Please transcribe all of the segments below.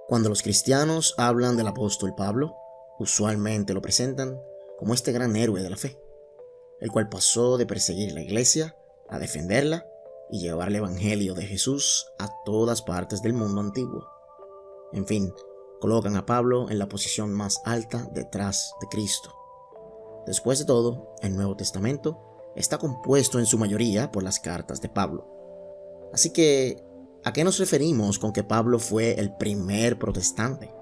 Cuando los cristianos hablan del apóstol Pablo, usualmente lo presentan como este gran héroe de la fe, el cual pasó de perseguir la iglesia a defenderla y llevar el evangelio de Jesús a todas partes del mundo antiguo. En fin, colocan a Pablo en la posición más alta detrás de Cristo. Después de todo, el Nuevo Testamento está compuesto en su mayoría por las cartas de Pablo. Así que, ¿a qué nos referimos con que Pablo fue el primer protestante?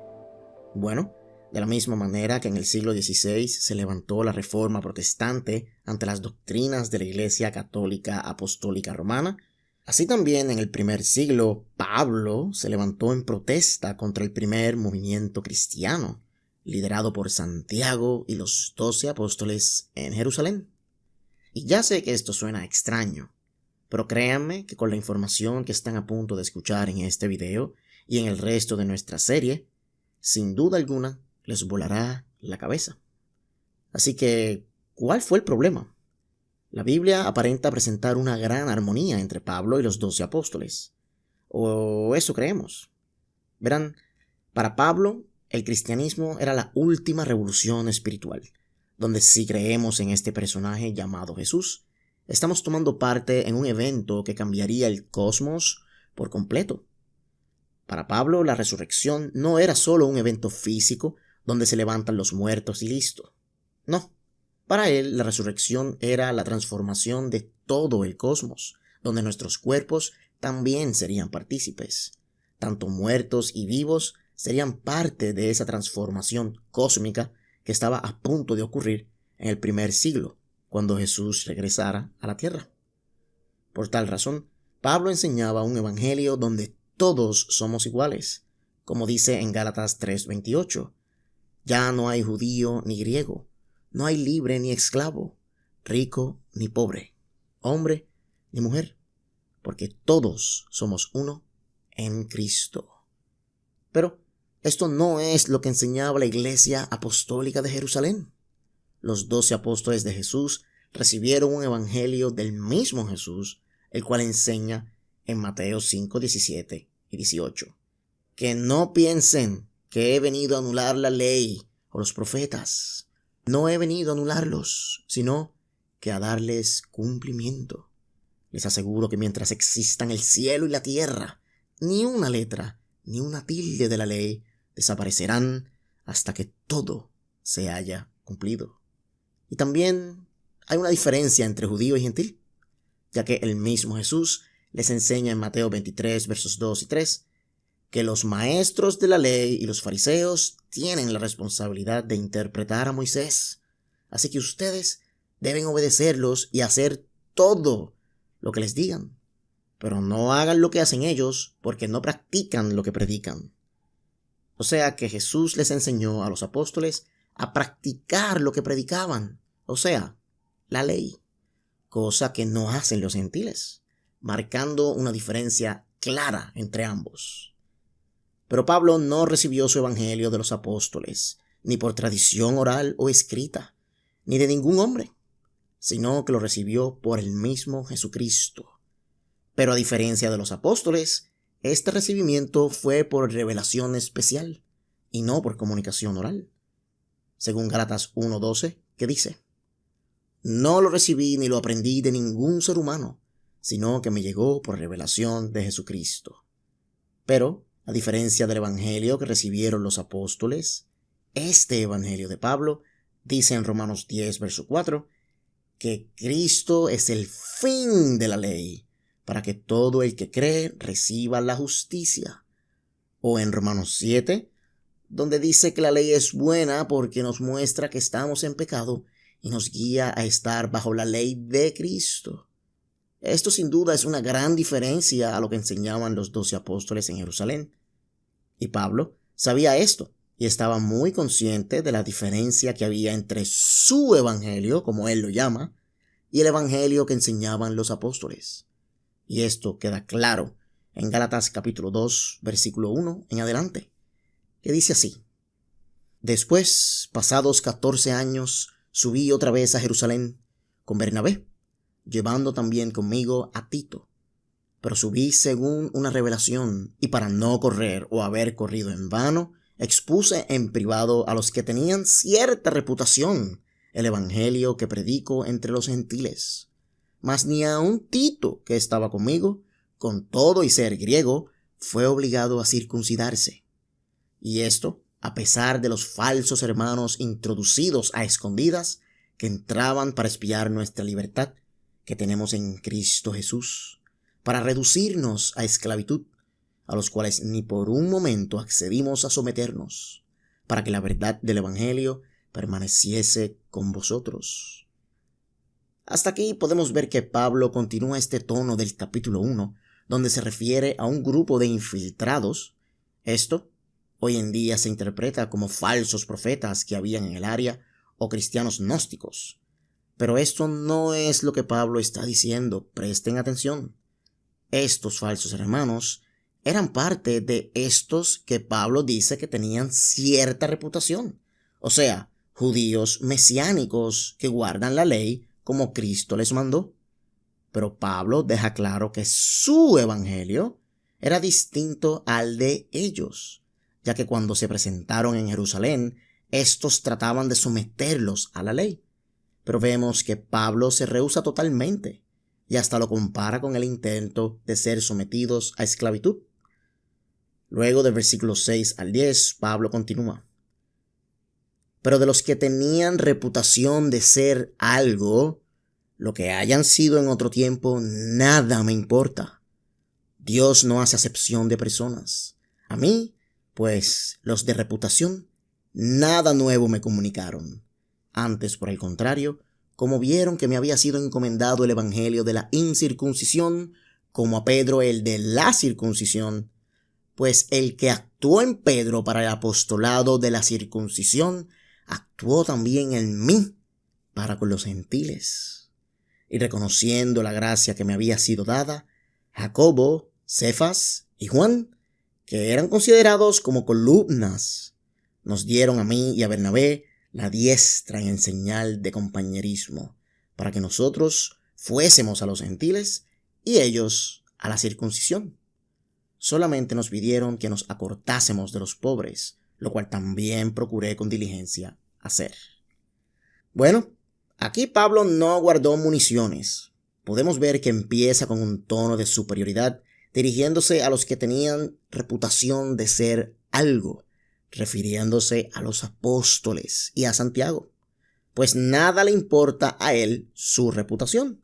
Bueno, de la misma manera que en el siglo XVI se levantó la Reforma Protestante ante las doctrinas de la Iglesia Católica Apostólica Romana, así también en el primer siglo Pablo se levantó en protesta contra el primer movimiento cristiano, liderado por Santiago y los 12 apóstoles en Jerusalén. Y ya sé que esto suena extraño, pero créanme que con la información que están a punto de escuchar en este video y en el resto de nuestra serie, sin duda alguna les volará la cabeza. Así que, ¿cuál fue el problema? La Biblia aparenta presentar una gran armonía entre Pablo y los 12 apóstoles. O eso creemos. Verán, para Pablo, el cristianismo era la última revolución espiritual, donde si creemos en este personaje llamado Jesús, estamos tomando parte en un evento que cambiaría el cosmos por completo. Para Pablo, la resurrección no era solo un evento físico donde se levantan los muertos y listo. No, para él la resurrección era la transformación de todo el cosmos, donde nuestros cuerpos también serían partícipes. Tanto muertos y vivos serían parte de esa transformación cósmica que estaba a punto de ocurrir en el primer siglo, cuando Jesús regresara a la tierra. Por tal razón, Pablo enseñaba un evangelio donde todos somos iguales, como dice en Gálatas 3:28. Ya no hay judío ni griego, no hay libre ni esclavo, rico ni pobre, hombre ni mujer, porque todos somos uno en Cristo. Pero esto no es lo que enseñaba la Iglesia Apostólica de Jerusalén. Los 12 apóstoles de Jesús recibieron un evangelio del mismo Jesús, el cual enseña en Mateo 5, 17 y 18. Que no piensen que he venido a anular la ley o los profetas. No he venido a anularlos, sino que a darles cumplimiento. Les aseguro que mientras existan el cielo y la tierra, ni una letra, ni una tilde de la ley desaparecerán hasta que todo se haya cumplido. Y también hay una diferencia entre judío y gentil, ya que el mismo Jesús les enseña en Mateo 23, versos 2 y 3, que los maestros de la ley y los fariseos tienen la responsabilidad de interpretar a Moisés. Así que ustedes deben obedecerlos y hacer todo lo que les digan. Pero no hagan lo que hacen ellos, porque no practican lo que predican. O sea que Jesús les enseñó a los apóstoles a practicar lo que predicaban, o sea, la ley, cosa que no hacen los gentiles, marcando una diferencia clara entre ambos. Pero Pablo no recibió su evangelio de los apóstoles, ni por tradición oral o escrita, ni de ningún hombre, sino que lo recibió por el mismo Jesucristo. Pero a diferencia de los apóstoles, este recibimiento fue por revelación especial y no por comunicación oral. Según Gálatas 1:12, que dice: no lo recibí ni lo aprendí de ningún ser humano, sino que me llegó por revelación de Jesucristo. Pero, a diferencia del evangelio que recibieron los apóstoles, este evangelio de Pablo dice en Romanos 10, verso 4, que Cristo es el fin de la ley, para que todo el que cree reciba la justicia. O en Romanos 7, donde dice que la ley es buena porque nos muestra que estamos en pecado y nos guía a estar bajo la ley de Cristo. Esto sin duda es una gran diferencia a lo que enseñaban los 12 apóstoles en Jerusalén. Y Pablo sabía esto y estaba muy consciente de la diferencia que había entre su evangelio, como él lo llama, y el evangelio que enseñaban los apóstoles. Y esto queda claro en Gálatas capítulo 2, versículo 1 en adelante, que dice así: después, pasados 14 años, subí otra vez a Jerusalén con Bernabé, llevando también conmigo a Tito, pero subí según una revelación, y para no correr o haber corrido en vano, expuse en privado a los que tenían cierta reputación el evangelio que predico entre los gentiles. Mas ni aun Tito, que estaba conmigo, con todo y ser griego, fue obligado a circuncidarse. Y esto, a pesar de los falsos hermanos introducidos a escondidas, que entraban para espiar nuestra libertad que tenemos en Cristo Jesús, para reducirnos a esclavitud, a los cuales ni por un momento accedimos a someternos, para que la verdad del evangelio permaneciese con vosotros. Hasta aquí podemos ver que Pablo continúa este tono del capítulo 1, donde se refiere a un grupo de infiltrados. Esto hoy en día se interpreta como falsos profetas que habían en el área o cristianos gnósticos. Pero esto no es lo que Pablo está diciendo. Presten atención. Estos falsos hermanos eran parte de estos que Pablo dice que tenían cierta reputación. O sea, judíos mesiánicos que guardan la ley como Cristo les mandó. Pero Pablo deja claro que su evangelio era distinto al de ellos, ya que cuando se presentaron en Jerusalén, estos trataban de someterlos a la ley. Pero vemos que Pablo se rehúsa totalmente y hasta lo compara con el intento de ser sometidos a esclavitud. Luego del versículo 6 al 10, Pablo continúa. Pero de los que tenían reputación de ser algo, lo que hayan sido en otro tiempo, nada me importa. Dios no hace acepción de personas. A mí, pues, los de reputación, nada nuevo me comunicaron. Antes, por el contrario, como vieron que me había sido encomendado el evangelio de la incircuncisión, como a Pedro el de la circuncisión, pues el que actuó en Pedro para el apostolado de la circuncisión, actuó también en mí para con los gentiles. Y reconociendo la gracia que me había sido dada, Jacobo, Cefas y Juan, que eran considerados como columnas, nos dieron a mí y a Bernabé la diestra en señal de compañerismo, para que nosotros fuésemos a los gentiles y ellos a la circuncisión. Solamente nos pidieron que nos acortásemos de los pobres, lo cual también procuré con diligencia hacer. Bueno, aquí Pablo no guardó municiones. Podemos ver que empieza con un tono de superioridad, dirigiéndose a los que tenían reputación de ser algo, refiriéndose a los apóstoles y a Santiago, pues nada le importa a él su reputación.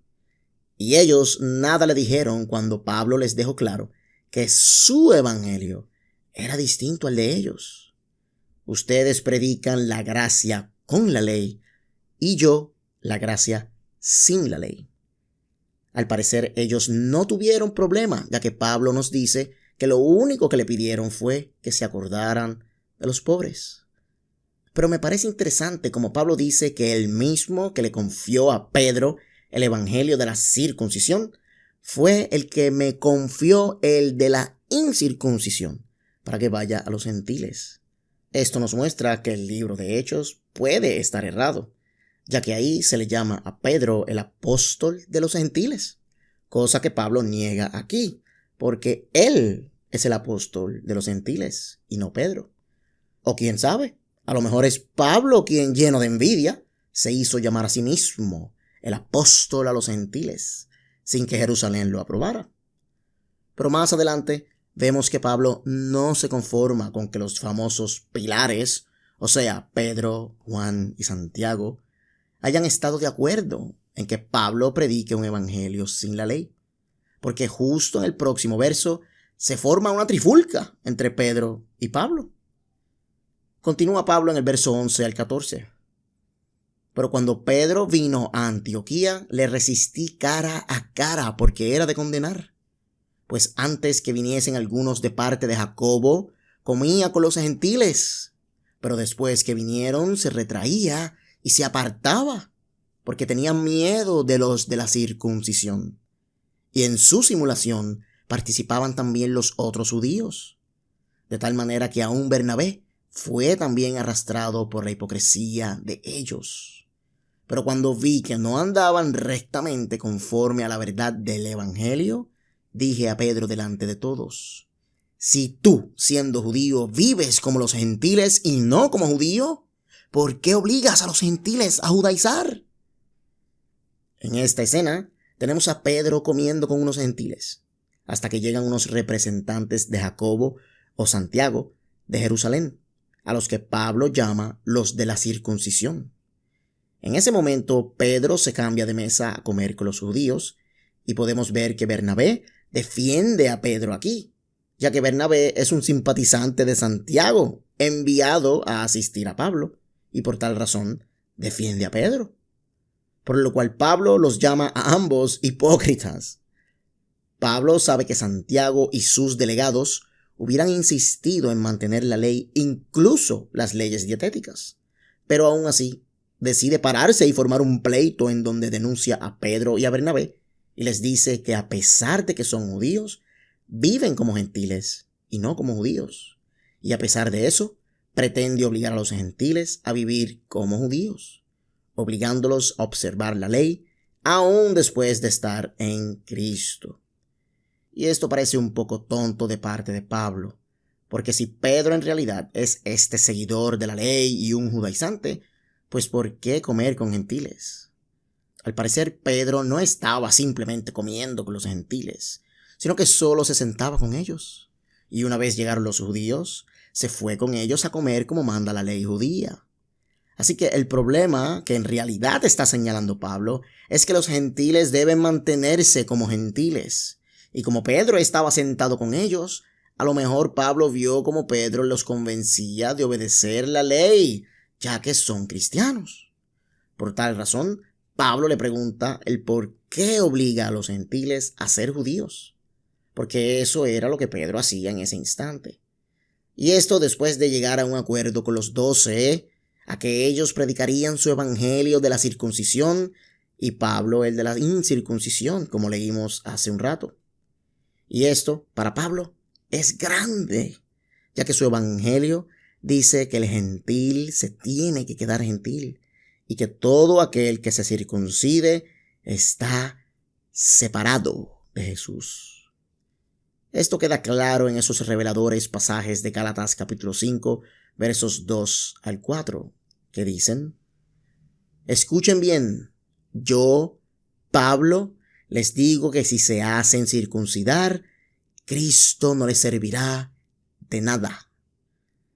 Y ellos nada le dijeron cuando Pablo les dejó claro que su evangelio era distinto al de ellos. Ustedes predican la gracia con la ley y yo la gracia sin la ley. Al parecer ellos no tuvieron problema, ya que Pablo nos dice que lo único que le pidieron fue que se acordaran de los pobres. Pero me parece interesante como Pablo dice que el mismo que le confió a Pedro el evangelio de la circuncisión fue el que me confió el de la incircuncisión para que vaya a los gentiles. Esto nos muestra que el libro de Hechos puede estar errado, ya que ahí se le llama a Pedro el apóstol de los gentiles, cosa que Pablo niega aquí, porque él es el apóstol de los gentiles y no Pedro. O quién sabe, a lo mejor es Pablo quien, lleno de envidia, se hizo llamar a sí mismo el apóstol a los gentiles, sin que Jerusalén lo aprobara. Pero más adelante vemos que Pablo no se conforma con que los famosos pilares, o sea, Pedro, Juan y Santiago, hayan estado de acuerdo en que Pablo predique un evangelio sin la ley, porque justo en el próximo verso se forma una trifulca entre Pedro y Pablo. Continúa Pablo en el verso 11 al 14. Pero cuando Pedro vino a Antioquía, le resistí cara a cara porque era de condenar. Pues antes que viniesen algunos de parte de Jacobo, comía con los gentiles. Pero después que vinieron, se retraía y se apartaba, porque tenía miedo de los de la circuncisión. Y en su simulación participaban también los otros judíos. De tal manera que aún Bernabé fue también arrastrado por la hipocresía de ellos. Pero cuando vi que no andaban rectamente conforme a la verdad del evangelio, dije a Pedro delante de todos: si tú, siendo judío, vives como los gentiles y no como judío, ¿por qué obligas a los gentiles a judaizar? En esta escena tenemos a Pedro comiendo con unos gentiles, hasta que llegan unos representantes de Jacobo o Santiago de Jerusalén, a los que Pablo llama los de la circuncisión. En ese momento, Pedro se cambia de mesa a comer con los judíos, y podemos ver que Bernabé defiende a Pedro aquí, ya que Bernabé es un simpatizante de Santiago, enviado a asistir a Pablo, y por tal razón defiende a Pedro. Por lo cual Pablo los llama a ambos hipócritas. Pablo sabe que Santiago y sus delegados hubieran insistido en mantener la ley, incluso las leyes dietéticas, pero aún así decide pararse y formar un pleito en donde denuncia a Pedro y a Bernabé y les dice que a pesar de que son judíos, viven como gentiles y no como judíos, y a pesar de eso, pretende obligar a los gentiles a vivir como judíos, obligándolos a observar la ley aún después de estar en Cristo. Y esto parece un poco tonto de parte de Pablo, porque si Pedro en realidad es este seguidor de la ley y un judaizante, pues ¿por qué comer con gentiles? Al parecer Pedro no estaba simplemente comiendo con los gentiles, sino que solo se sentaba con ellos. Y una vez llegaron los judíos, se fue con ellos a comer como manda la ley judía. Así que el problema que en realidad está señalando Pablo es que los gentiles deben mantenerse como gentiles. Y como Pedro estaba sentado con ellos, a lo mejor Pablo vio como Pedro los convencía de obedecer la ley, ya que son cristianos. Por tal razón, Pablo le pregunta el por qué obliga a los gentiles a ser judíos, porque eso era lo que Pedro hacía en ese instante. Y esto después de llegar a un acuerdo con los 12, a que ellos predicarían su evangelio de la circuncisión y Pablo el de la incircuncisión, como leímos hace un rato. Y esto, para Pablo, es grande, ya que su evangelio dice que el gentil se tiene que quedar gentil y que todo aquel que se circuncide está separado de Jesús. Esto queda claro en esos reveladores pasajes de Gálatas capítulo 5, versos 2 al 4, que dicen: escuchen bien, yo, Pablo, les digo que si se hacen circuncidar, Cristo no les servirá de nada.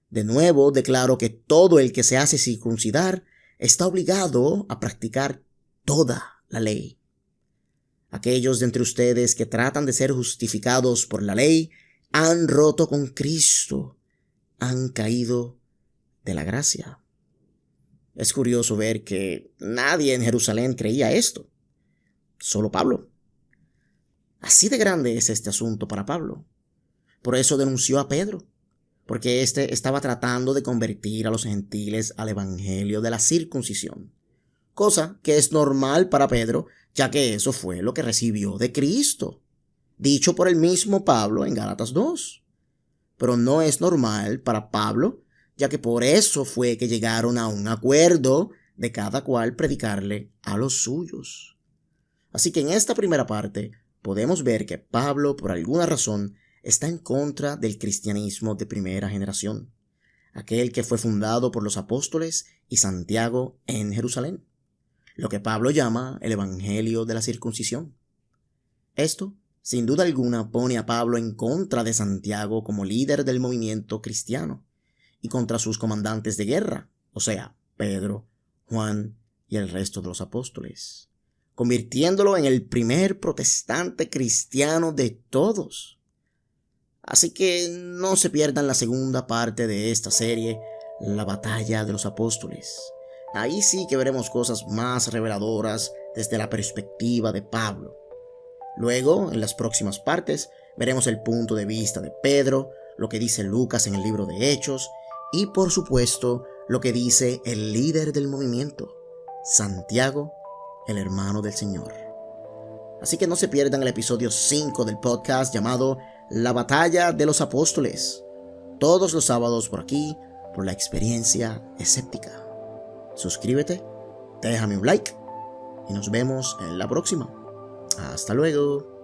De nuevo, declaro que todo el que se hace circuncidar está obligado a practicar toda la ley. Aquellos de entre ustedes que tratan de ser justificados por la ley han roto con Cristo, han caído de la gracia. Es curioso ver que nadie en Jerusalén creía esto, solo Pablo. Así de grande es este asunto para Pablo. Por eso denunció a Pedro, porque éste estaba tratando de convertir a los gentiles al evangelio de la circuncisión, cosa que es normal para Pedro, ya que eso fue lo que recibió de Cristo, dicho por el mismo Pablo en Gálatas 2. Pero no es normal para Pablo, ya que por eso fue que llegaron a un acuerdo de cada cual predicarle a los suyos. Así que en esta primera parte podemos ver que Pablo, por alguna razón, está en contra del cristianismo de primera generación, aquel que fue fundado por los apóstoles y Santiago en Jerusalén, lo que Pablo llama el evangelio de la circuncisión. Esto, sin duda alguna, pone a Pablo en contra de Santiago como líder del movimiento cristiano y contra sus comandantes de guerra, o sea, Pedro, Juan y el resto de los apóstoles, convirtiéndolo en el primer protestante cristiano de todos. Así que no se pierdan la segunda parte de esta serie, la batalla de los apóstoles. Ahí sí que veremos cosas más reveladoras desde la perspectiva de Pablo. Luego, en las próximas partes, veremos el punto de vista de Pedro, lo que dice Lucas en el libro de Hechos y, por supuesto, lo que dice el líder del movimiento, Santiago, el hermano del Señor. Así que no se pierdan el episodio 5 del podcast llamado La Batalla de los Apóstoles, todos los sábados por aquí, por La Experiencia Escéptica. Suscríbete, déjame un like y nos vemos en la próxima. Hasta luego.